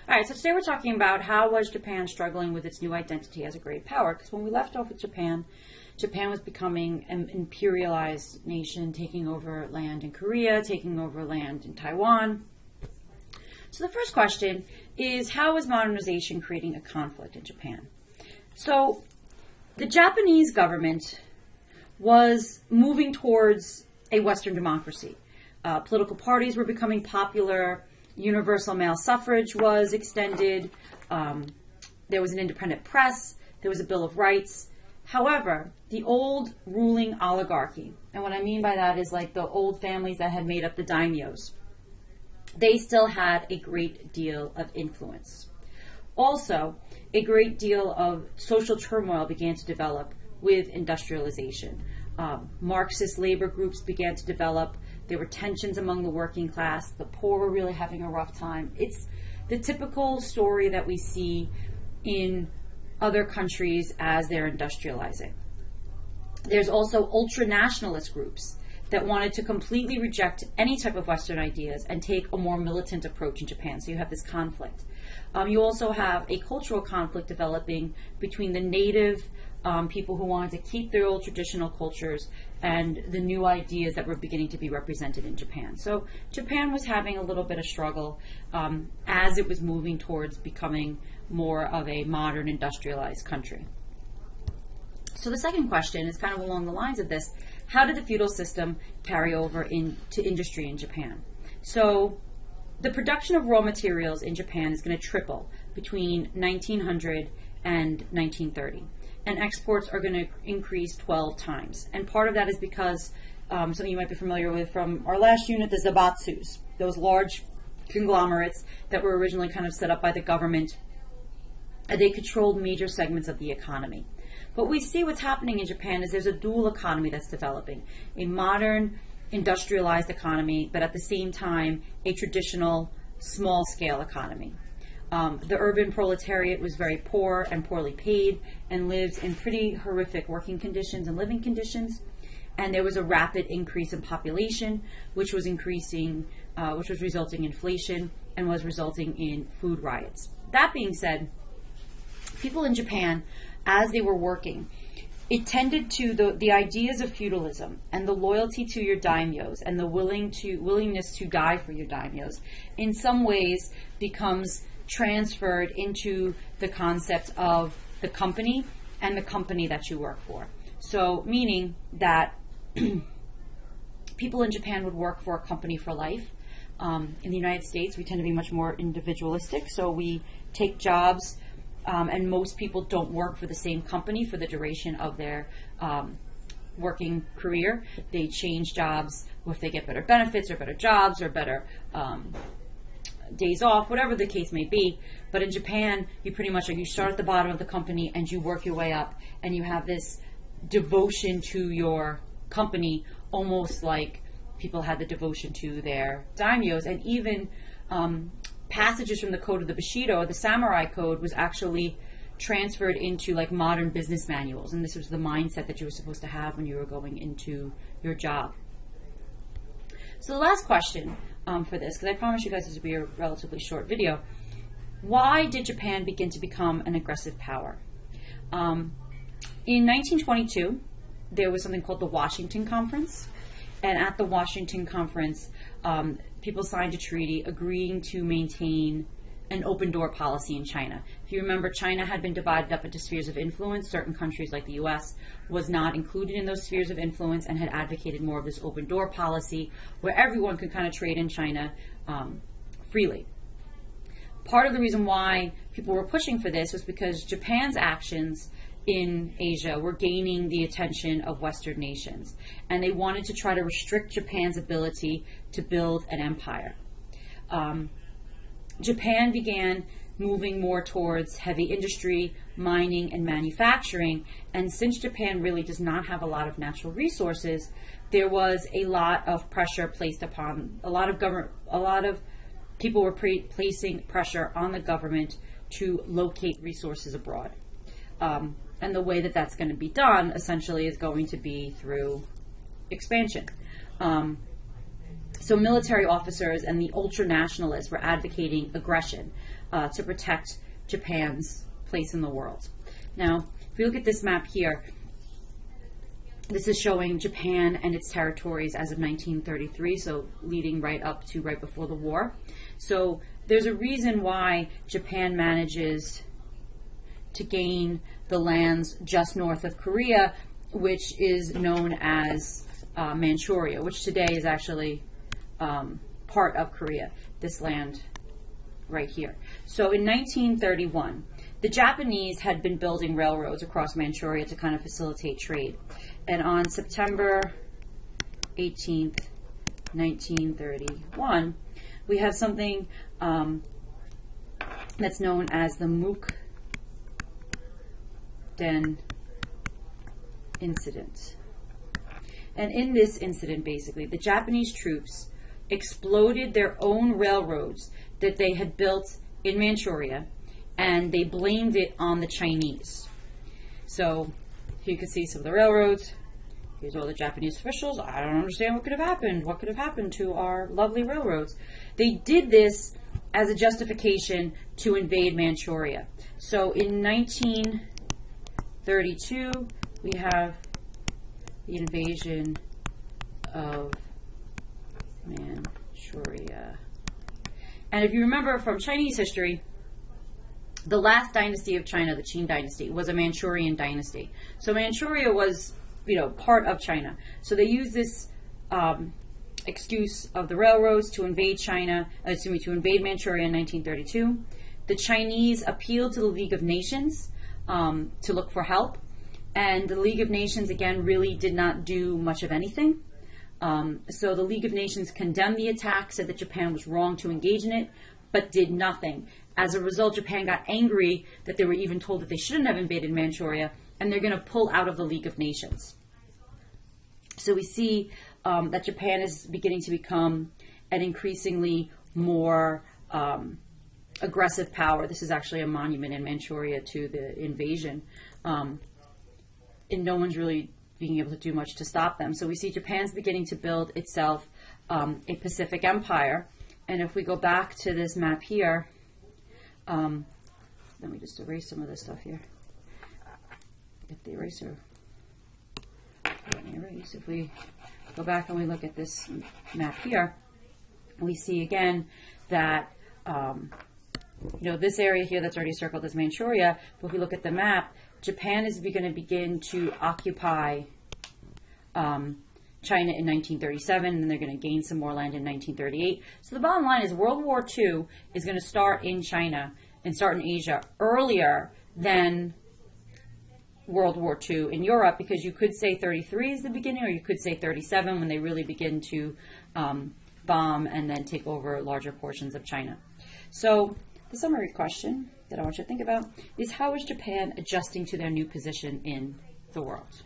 All right, so today we're talking about how was Japan struggling with its new identity as a great power. Because when we left off with Japan, Japan was becoming an imperialized nation, taking over land in Korea, taking over land in Taiwan. So the first question is, how is modernization creating a conflict in Japan? So the Japanese government was moving towards a Western democracy. Political parties were becoming popular. Universal male suffrage was extended. There was an independent press. There was a Bill of Rights. However, the old ruling oligarchy, and what I mean by that is like the old families that had made up the daimyos, they still had a great deal of influence. Also, a great deal of social turmoil began to develop with industrialization. Marxist labor groups began to develop. There were tensions among the working class. The poor were really having a rough time. It's the typical story that we see in other countries as they're industrializing. There's also ultra-nationalist groups that wanted to completely reject any type of Western ideas and take a more militant approach in Japan. So you have this conflict. You also have a cultural conflict developing between the native people who wanted to keep their old traditional cultures and the new ideas that were beginning to be represented in Japan. So Japan was having a little bit of struggle as it was moving towards becoming more of a modern industrialized country. So the second question is kind of along the lines of this. How did the feudal system carry over into industry in Japan? So the production of raw materials in Japan is going to triple between 1900 and 1930. And exports are going to increase 12 times. And part of that is because something you might be familiar with from our last unit, the zabatsus, those large conglomerates that were originally kind of set up by the government. They controlled major segments of the economy. But we see what's happening in Japan is there's a dual economy that's developing. A modern, industrialized economy, but at the same time, a traditional, small-scale economy. The urban proletariat was very poor and poorly paid and lived in pretty horrific working conditions and living conditions. And there was a rapid increase in population, which was resulting in inflation and was resulting in food riots. That being said, people in Japan, as they were working, it tended to the ideas of feudalism and the loyalty to your daimyos and the willingness to die for your daimyos in some ways becomes transferred into the concept of the company and the company that you work for. So meaning that people in Japan would work for a company for life. In the United States, we tend to be much more individualistic, so we take jobs and most people don't work for the same company for the duration of their working career. They change jobs if they get better benefits or better jobs or better days off, whatever the case may be. But in Japan, you pretty much you start at the bottom of the company and you work your way up, and you have this devotion to your company, almost like people had the devotion to their daimyos. And even passages from the code of the Bushido, the samurai code, was actually transferred into like modern business manuals, and this was the mindset that you were supposed to have when you were going into your job. So the last question for this, because I promised you guys this would be a relatively short video. Why did Japan begin to become an aggressive power? In 1922, there was something called the Washington Conference. And at the Washington Conference, people signed a treaty agreeing to maintain an open door policy in China. If you remember, China had been divided up into spheres of influence. Certain countries like the US was not included in those spheres of influence and had advocated more of this open door policy where everyone could kind of trade in China freely. Part of the reason why people were pushing for this was because Japan's actions in Asia were gaining the attention of Western nations, and they wanted to try to restrict Japan's ability to build an empire. Japan began moving more towards heavy industry, mining, and manufacturing, and since Japan really does not have a lot of natural resources, there was a lot of pressure placed upon a lot of people were placing pressure on the government to locate resources abroad. And the way that that's going to be done, essentially, is going to be through expansion. So military officers and the ultra-nationalists were advocating aggression to protect Japan's place in the world. Now, if we look at this map here, this is showing Japan and its territories as of 1933, so leading right up to right before the war. So there's a reason why Japan manages to gain the lands just north of Korea, which is known as Manchuria, which today is actually part of Korea, this land right here. So in 1931, the Japanese had been building railroads across Manchuria to kind of facilitate trade. And on September 18th, 1931, we have something that's known as the Mukden incident. And in this incident, basically, the Japanese troops exploded their own railroads that they had built in Manchuria, and they blamed it on the Chinese. So here you can see some of the railroads. Here's all the Japanese officials. I don't understand what could have happened. What could have happened to our lovely railroads? They did this as a justification to invade Manchuria. So in 1932, we have the invasion of Manchuria. And if you remember from Chinese history, the last dynasty of China, the Qin dynasty, was a Manchurian dynasty. So Manchuria was, part of China. So they used this excuse of the railroads to invade to invade Manchuria in 1932. The Chinese appealed to the League of Nations to look for help. And the League of Nations, again, really did not do much of anything. So the League of Nations condemned the attack, said that Japan was wrong to engage in it, but did nothing. As a result, Japan got angry that they were even told that they shouldn't have invaded Manchuria, and they're going to pull out of the League of Nations. So we see that Japan is beginning to become an increasingly more aggressive power. This is actually a monument in Manchuria to the invasion. And no one's really being able to do much to stop them. So we see Japan's beginning to build itself a Pacific empire. And if we go back to this map here, let me just erase some of this stuff here. Get the eraser. Let me erase. If we go back and we look at this map here, we see again that this area here that's already circled as Manchuria, but if we look at the map, Japan is going to begin to occupy China in 1937, and then they're going to gain some more land in 1938. So the bottom line is World War II is going to start in China and start in Asia earlier than World War II in Europe, because you could say 33 is the beginning, or you could say 37 when they really begin to bomb and then take over larger portions of China. So the summary question that I want you to think about is, how is Japan adjusting to their new position in the world?